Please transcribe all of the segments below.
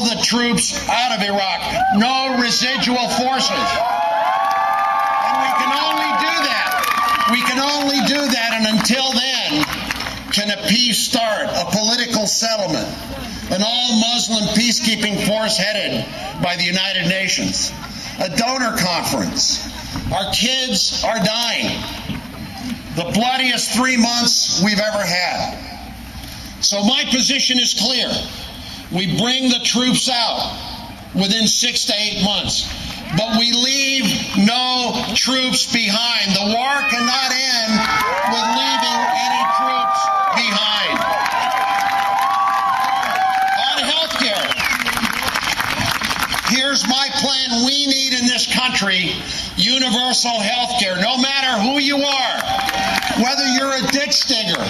the troops out of Iraq. No residual forces. And we can only do that. We can only do that, and until then, can a peace start, a political settlement, an all-Muslim peacekeeping force headed by the United Nations, a donor conference. Our kids are dying. The bloodiest 3 months we've ever had. So my position is clear. We bring the troops out within 6 to 8 months, but we leave no troops behind. The war cannot end with leaving any troops behind. On health care, here's my plan. We need in this country universal health care, no matter who you are, whether you're a ditch digger,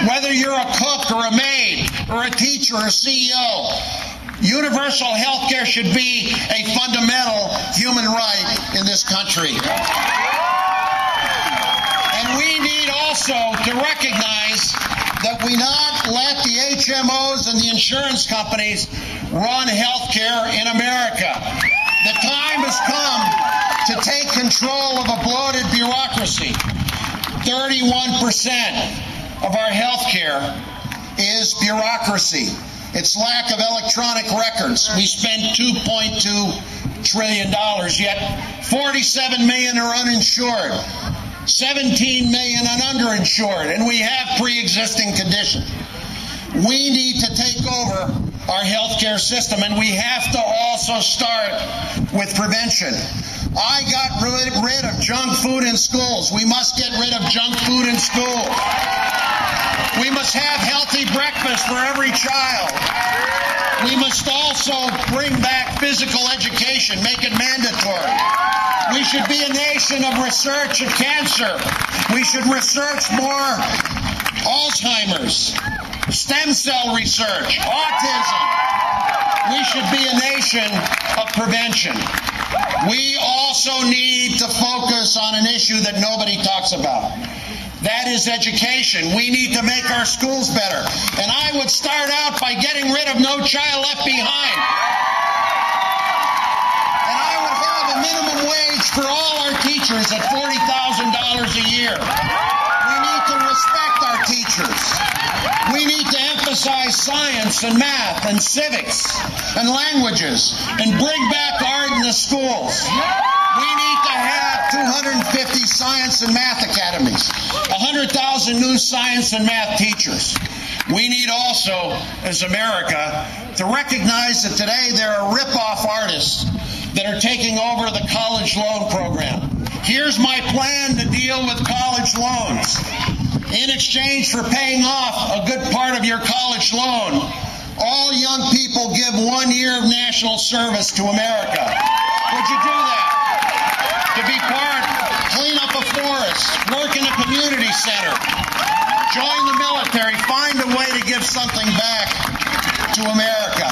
whether you're a cook or a maid or a teacher or a CEO. Universal health care should be a fundamental human right in this country. And we need also to recognize that we not let the HMOs and the insurance companies run health care in America. The time has come to take control of a bloated bureaucracy. 31% of our health care is bureaucracy. It's lack of electronic records. We spend $2.2 trillion, yet 47 million are uninsured, 17 million are underinsured, and we have pre-existing conditions. We need to take over our healthcare system, and we have to also start with prevention. I got rid of junk food in schools. We must get rid of junk food in schools. We must have healthy breakfast for every child. We must also bring back physical education, make it mandatory. We should be a nation of research of cancer. We should research more Alzheimer's, stem cell research, autism. We should be a nation of prevention. We also need to focus on an issue that nobody talks about. That is education. We need to make our schools better. And I would start out by getting rid of No Child Left Behind. And I would have a minimum wage for all our teachers at $40,000 a year. We need to respect our teachers. We need to emphasize science and math and civics and languages and bring back art in the schools. We need to have 250 science and math academies, 100,000 new science and math teachers. We need also, as America, to recognize that today there are rip-off artists that are taking over the college loan program. Here's my plan to deal with college loans. In exchange for paying off a good part of your college loan, all young people give 1 year of national service to America. Would you do that? To be part, clean up a forest, work in a community center, join the military, find a way to give something back to America.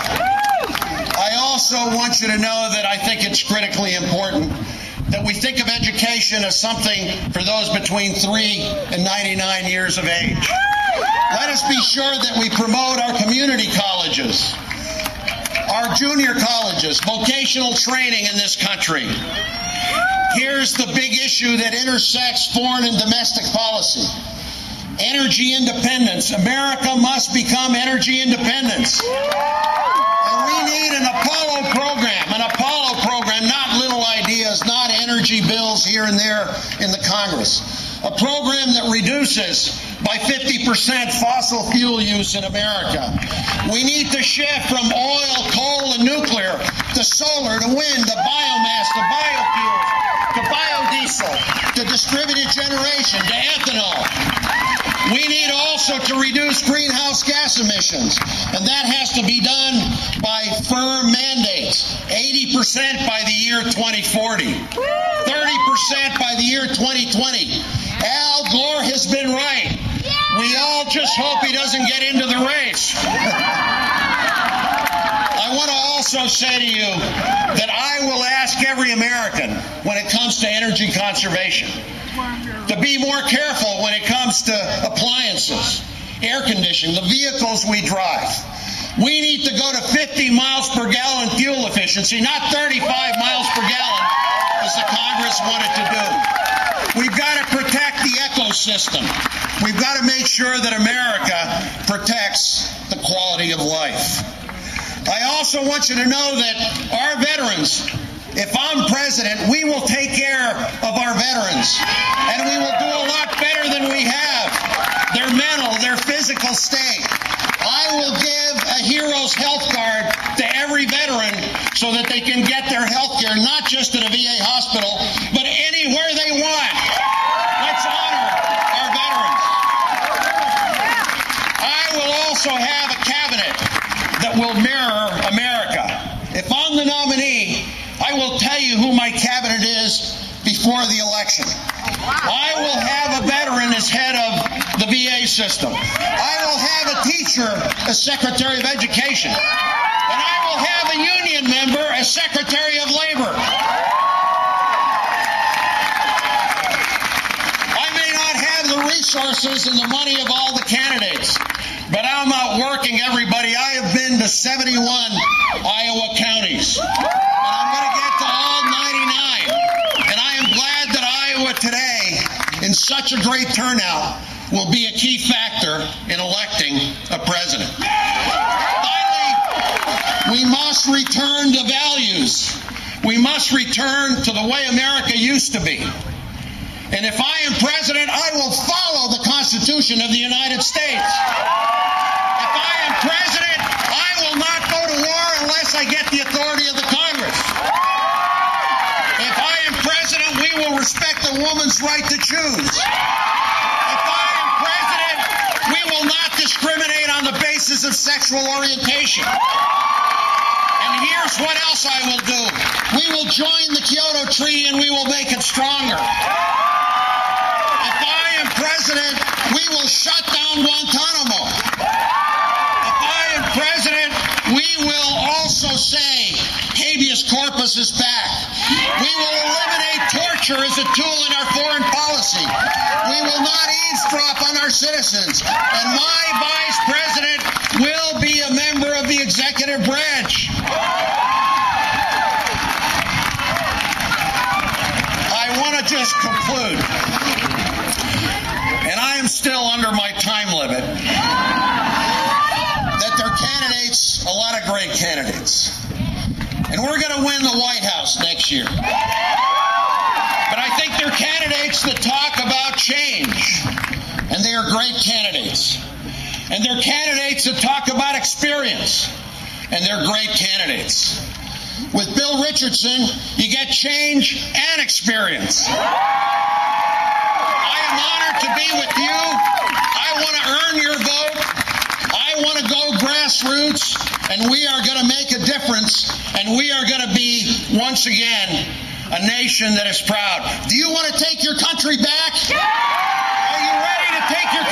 I also want you to know that I think it's critically important that we think of education as something for those between 3 and 99 years of age. Let us be sure that we promote our community colleges, our junior colleges, vocational training in this country. Here's the big issue that intersects foreign and domestic policy. Energy independence. America must become energy independence. And we need an Apollo program, not little ideas, not energy bills here and there in the Congress. A program that reduces by 50% fossil fuel use in America. We need to shift from oil, coal, and nuclear to solar, to wind, to biomass, to biofuels, to biodiesel, to distributed generation, to ethanol. We need also to reduce greenhouse gas emissions, and that has to be done by firm mandates. 80% by the year 2040, 30% by the year 2020. Al Gore has been right. We all just hope he doesn't get into the race. I want to also say to you that I will ask every American when it comes to energy conservation to be more careful when it comes to appliances, air conditioning, the vehicles we drive. We need to go to 50 miles per gallon fuel efficiency, not 35 miles per gallon, as the Congress wanted to do. We've got to protect the ecosystem. We've got to make sure that America protects the quality of life. I also want you to know that our veterans, if I'm president, we will take care of our veterans, and we will do a lot better than we have. Their mental, their physical state. I will give a hero's health card to every veteran so that they can get their health care, not just at a VA hospital, but anywhere they want. Let's honor our veterans. I will also have a cabinet that will mirror America. If I'm the nominee, I will tell you who my cabinet is before the election. I will have a veteran as head of the VA system. I will have a teacher as Secretary of Education. And I will have a union member as Secretary of Labor. I may not have the resources and the money of all the candidates, but I'm out working, everybody. I have been to 71 Iowa counties. And I'm going to get to all 99. And I am glad that Iowa today, in such a great turnout, will be a key factor in electing a president. Finally, we must return to values. We must return to the way America used to be. And if I am president, I will follow the Constitution of the United States. If I am president, I will not go to war unless I get the authority of the Congress. If I am president, we will respect a woman's right to choose. If I am president, we will not discriminate on the basis of sexual orientation. And here's what else I will do. We will join the Kyoto Treaty and we will make it stronger. If I am president, we will shut down Guantanamo. If I am president, we will also say habeas corpus is back. We will eliminate torture as a tool in our foreign policy. We will not eavesdrop on our citizens. And my vice president will be a member of the executive branch. I want to just conclude. And I am still under my time limit. That there are candidates, a lot of great candidates. And we're going to win the White House next year. But I think they're candidates that talk about change. And they are great candidates. And they're candidates that talk about experience. And they're great candidates. With Bill Richardson, you get change and experience. I am honored to be with you. I want to earn your vote. I want to go grassroots. And we are going to make a difference. And we are going to be, once again, a nation that is proud. Do you want to take your country back? Are you ready to take your